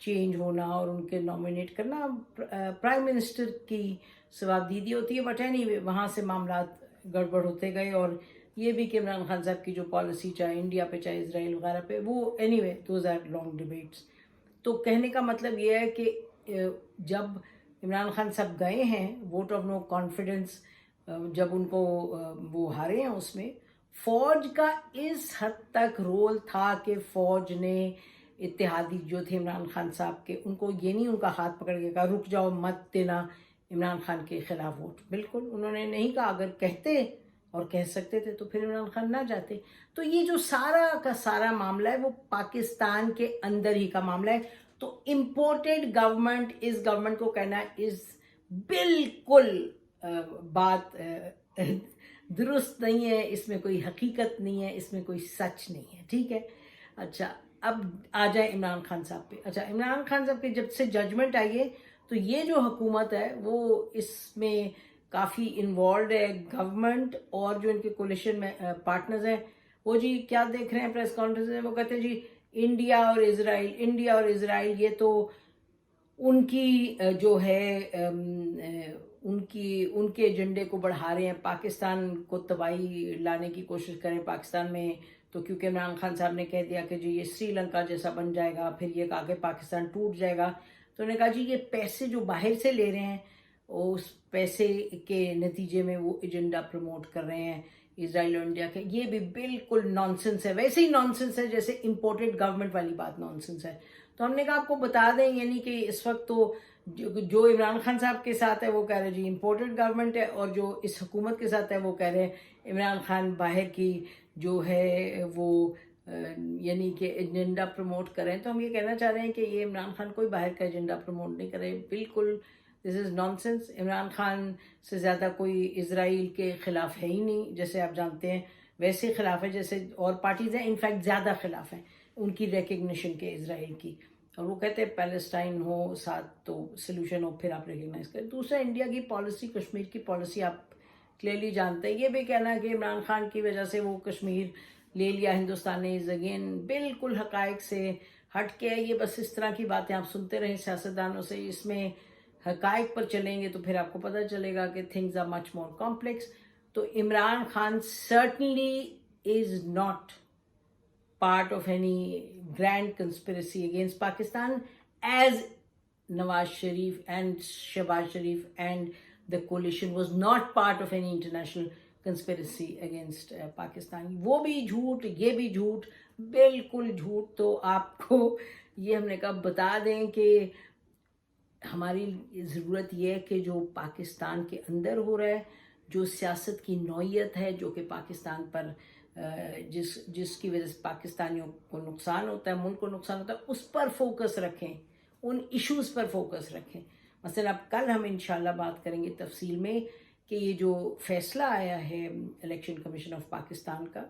Change ہونا اور ان کے نامینیٹ کرنا پرائم منسٹر کی ثوابدیدی ہوتی ہے. بٹ اینی وے وہاں سے معاملات گڑبڑ ہوتے گئے, اور یہ بھی کہ عمران خان صاحب کی جو پالیسی چاہے انڈیا پہ چاہے اسرائیل وغیرہ پہ, وہ anyway those are long debates. تو کہنے کا مطلب یہ ہے کہ جب عمران خان صاحب گئے ہیں ووٹ آف نو کانفیڈنس, جب ان کو وہ ہارے ہیں, اس میں فوج کا اس حد تک رول تھا کہ فوج نے اتحادی جو تھے عمران خان صاحب کے, ان کو یہ نہیں ان کا ہاتھ پکڑ کے کہا رک جاؤ مت دینا عمران خان کے خلاف ووٹ. بالکل انہوں نے نہیں کہا. اگر کہتے اور کہہ سکتے تھے تو پھر عمران خان نہ جاتے. تو یہ جو سارا کا سارا معاملہ ہے وہ پاکستان کے اندر ہی کا معاملہ ہے. تو امپورٹڈ گورنمنٹ, اس گورنمنٹ کو کہنا اس بالکل بات درست نہیں ہے, اس میں کوئی حقیقت نہیں ہے, اس میں کوئی سچ نہیں ہے. ٹھیک ہے. اچھا اب آ جائیں عمران خان صاحب پہ. اچھا عمران خان صاحب کے جب سے ججمنٹ آئی ہے تو یہ جو حکومت ہے وہ اس میں کافی انوالوڈ ہے. گورنمنٹ اور جو ان کے کولیشن میں پارٹنرز ہیں وہ جی کیا دیکھ رہے ہیں پریس کانفرنس میں, وہ کہتے ہیں جی انڈیا اور اسرائیل یہ تو ان کی جو ہے ان کے ایجنڈے کو بڑھا رہے ہیں, پاکستان کو تباہی لانے کی کوشش کریں پاکستان میں. تو کیونکہ عمران خان صاحب نے کہہ دیا کہ جی یہ سری لنکا جیسا بن جائے گا, پھر یہ کہا کہ پاکستان ٹوٹ جائے گا. تو انہوں نے کہا جی یہ پیسے جو باہر سے لے رہے ہیں اس پیسے کے نتیجے میں وہ ایجنڈا پروموٹ کر رہے ہیں اسرائیل اور انڈیا کے. یہ بھی بالکل نانسنس ہے, ویسے ہی نانسنس ہے جیسے امپورٹڈ گورنمنٹ والی بات نانسنس ہے. تو ہم نے کہا آپ کو بتا دیں, یعنی کہ اس وقت تو جو عمران خان صاحب کے ساتھ ہے وہ کہہ رہے جی امپورٹڈ گورنمنٹ ہے, اور جو اس حکومت کے ساتھ ہے وہ کہہ رہے ہیں عمران خان باہر کی جو ہے وہ یعنی کہ ایجنڈا پروموٹ کریں. تو ہم یہ کہنا چاہ رہے ہیں کہ یہ عمران خان کوئی باہر کا ایجنڈا پروموٹ نہیں کرے. بالکل دس از نانسنس. عمران خان سے زیادہ کوئی اسرائیل کے خلاف ہے ہی نہیں, جیسے آپ جانتے ہیں ویسے خلاف ہے جیسے اور پارٹیز ہیں, انفیکٹ زیادہ خلاف ہیں ان کی ریکگنیشن کے اسرائیل کی. اور وہ کہتے ہیں پیلسٹائن ہو ساتھ تو سلوشن ہو, پھر آپ ریکگنائز کریں. دوسرا انڈیا کی پالیسی, کشمیر کی پالیسی آپ کلیئرلی جانتے ہیں. یہ بھی کہنا ہے کہ عمران خان کی وجہ سے وہ کشمیر لے لیا ہندوستان نے, از اگین بالکل حقائق سے ہٹ کے. یہ بس اس طرح کی باتیں آپ سنتے رہیں سیاستدانوں سے, اس میں حقائق پر چلیں گے تو پھر آپ کو پتہ چلے گا کہ things are much more complex. تو Imran Khan certainly is not part of any grand conspiracy against Pakistan, as Nawaz Sharif and Shehbaz Sharif and the coalition was not part of any international conspiracy against Pakistan. وہ بھی جھوٹ, یہ بھی جھوٹ, بالکل جھوٹ. تو آپ کو یہ ہم نے کہا بتا دیں کہ ہماری ضرورت یہ ہے کہ جو پاکستان کے اندر ہو رہا ہے, جو سیاست کی نوعیت ہے جو کہ پاکستان پر جس کی وجہ سے پاکستانیوں کو نقصان ہوتا ہے, ملک کو نقصان ہوتا ہے, اس پر فوکس رکھیں, ان ایشوز پر فوکس رکھیں. مثلا اب کل ہم انشاءاللہ بات کریں گے تفصیل میں کہ یہ جو فیصلہ آیا ہے الیکشن کمیشن آف پاکستان کا,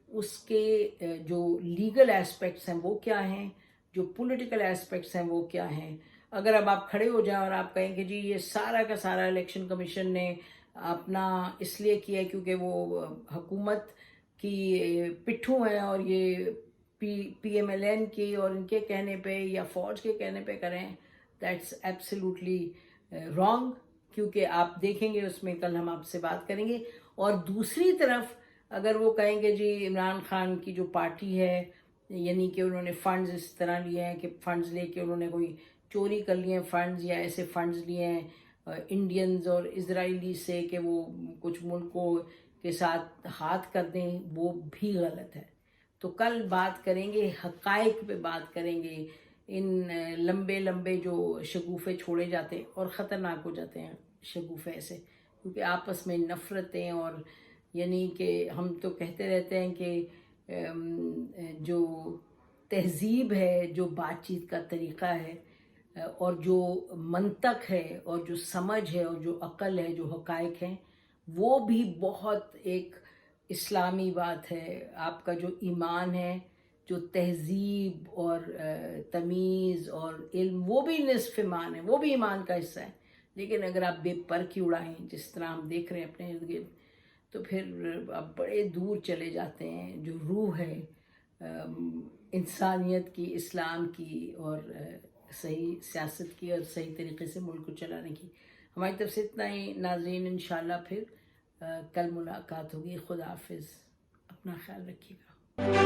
اس کے جو لیگل ایسپیکٹس ہیں وہ کیا ہیں, جو پولیٹیکل ایسپیکٹس ہیں وہ کیا ہیں. اگر اب آپ کھڑے ہو جائیں اور آپ کہیں کہ جی یہ سارا کا سارا الیکشن کمیشن نے اپنا اس لیے کیا ہے کیونکہ وہ حکومت کی پٹھو ہیں اور یہ پی ایم ایل این کی اور ان کے کہنے پہ یا فوج کے کہنے پہ کریں, دیٹس ایبسلیوٹلی رانگ. کیونکہ آپ دیکھیں گے اس میں کل ہم آپ سے بات کریں گے. اور دوسری طرف اگر وہ کہیں گے جی عمران خان کی جو پارٹی ہے, یعنی کہ انہوں نے فنڈز اس طرح لیے ہیں کہ فنڈز لے کے انہوں نے کوئی چوری کر لیے ہیں فنڈز, یا ایسے فنڈز لیے ہیں انڈینز اور اسرائیلی سے کہ وہ کچھ ملکوں کے ساتھ ہاتھ کر دیں, وہ بھی غلط ہے. تو کل بات کریں گے, حقائق پہ بات کریں گے. ان لمبے لمبے جو شگوفے چھوڑے جاتے ہیں اور خطرناک ہو جاتے ہیں شگوفے ایسے, کیونکہ آپس میں نفرتیں, اور یعنی کہ ہم تو کہتے رہتے ہیں کہ جو تہذیب ہے, جو بات چیت کا طریقہ ہے, اور جو منطق ہے, اور جو سمجھ ہے, اور جو عقل ہے, جو حقائق ہیں, وہ بھی بہت ایک اسلامی بات ہے. آپ کا جو ایمان ہے, جو تہذیب اور تمیز اور علم, وہ بھی نصف ایمان ہے, وہ بھی ایمان کا حصہ ہے. لیکن اگر آپ بے پر کی اڑائیں جس طرح ہم دیکھ رہے ہیں اپنے ارد گرد, تو پھر آپ بڑے دور چلے جاتے ہیں. جو روح ہے انسانیت کی, اسلام کی اور صحیح سیاست کی اور صحیح طریقے سے ملک کو چلانے کی. ہماری طرف سے اتنا ہی ناظرین. انشاءاللہ پھر کل ملاقات ہوگی. خدا حافظ. اپنا خیال رکھیے گا.